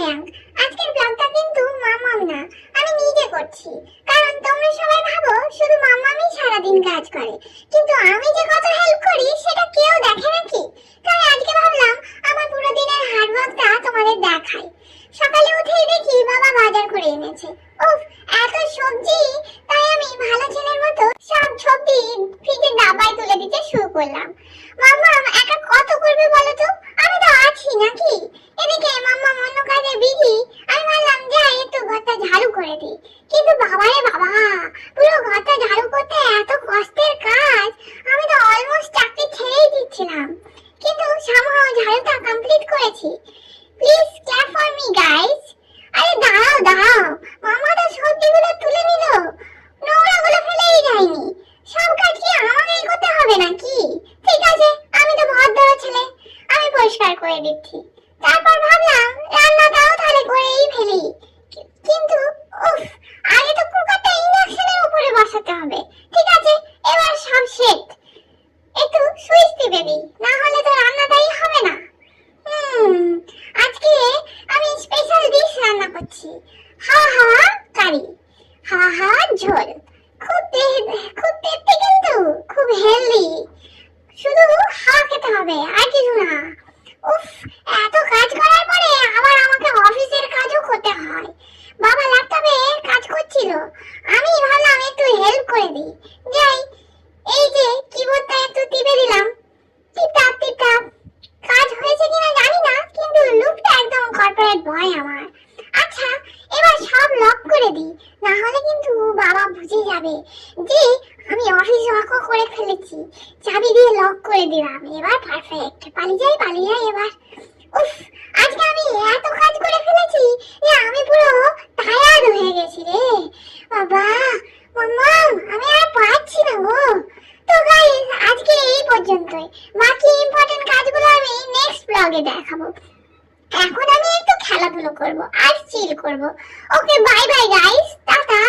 মায়াঙ্ক, আজকের ব্লগটা কিন্তু মামাম না, আমি নিজে করছি। কারণ তোমরা সবাই ভাবো শুধু মামামই সারাদিন কাজ করে, কিন্তু আমি যে কত হেল্প করি সেটা কেউ দেখে নাকি। তাই আজকে ভাবলাম আমার পুরো দিনের হার্ডওয়ার্কটা তোমাদের দেখাই। সকালে উঠেই দেখি বাবা বাজার করে এনেছে। উফ, এত সবজি! তাই আমি ভালো ছেলের মতো সব সবজি ফ্রিজের ডাব্বায় তুলে দিতে শুরু করলাম। মাম্মাম একা কত করবে বলো তো, আমি তো আছি নাকি। এদিকে মাম্মাম অন্য কাজে বিজি, আমি ভাবলাম যাই একটু ঘরটা ঝাড়ু করে দিই। কিন্তু বাবারে বাবা, পুরো ঘরটা ঝাড়ু করতে এত কষ্টের কাজ, আমি তো অলমোস্ট চাকরি ছেড়েই দিচ্ছিলাম। কিন্তু সামহাও ঝাড়ুটা কমপ্লিট করেছি। Please clap for me guys. আরে দাঁড়াও দাঁড়াও, মামা তো সবজিগুলো তুলে নিল, নোংরাগুলো ফেলেই যায়নি। সব কাজ কি আমাকেই করতে হবে নাকি? ঠিক আছে, আমি তো ভদ্র ছেলে, আমি পরিষ্কার করে দিচ্ছি। তারপর ভাবলাম রান্নাটাও তাহলে করেই ফেলি। কিন্তু উফ, আগে তো কুকারটা ইন্ডাকশনের উপরে বসাতে হবে। ঠিক আছে, এবার সব সেট। একটু সুইচ টিপে দিই, না হলে তো রান্নাটাই হবে না। আজকে আমি স্পেশাল ডিশ রান্না করছি, হাওয়া হাওয়া কারি, হাওয়া হাওয়া ঝোল। খুব টেস্টি কিন্তু খুব হেলদি। শুধু হাওয়া খেতে হবে আর কিছু না। উফ, এত কাজ করার পরে আবার আমাকে অফিসের কাজও করতে হয়। বাবা ল্যাপটপে কাজ করছিল, আমি ভাবলাম একটু হেল্প করে দিই। যাই, এই যে কিবোর্ডটা একটু টিপে দিলাম, টিপটাপ টিপটাপ। কাজ হয়েছে কিনা জানি না, কিন্তু লুকটা একদম কর্পোরেট বয় আমার। আচ্ছা, এবার সব লক করে দিই, না হলে কিন্তু বাবা বুঝে যাবে যে আমি অফিস ওয়ার্কও করে ফেলেছি। চাবি দিয়ে লক করে দিলাম, এবার পারফেক্ট। পালিয়ে যাই এবার। উফ, আজকে আমি এত কাজ করে ফেলেছি যে আমি পুরো টায়ার্ড হয়ে গেছি রে বাবা। মাম্মাম, আমি আর পারছি না গো। তো গাইস, আজকে এই পর্যন্তই। বাকি ইম্পর্টেন্ট কাজগুলো আমি নেক্সট ব্লগে দেখাবো। এখন আমি একটু খেলাধুলো করব আর চিল করব। ওকে, বাই বাই গাইস, টাটা।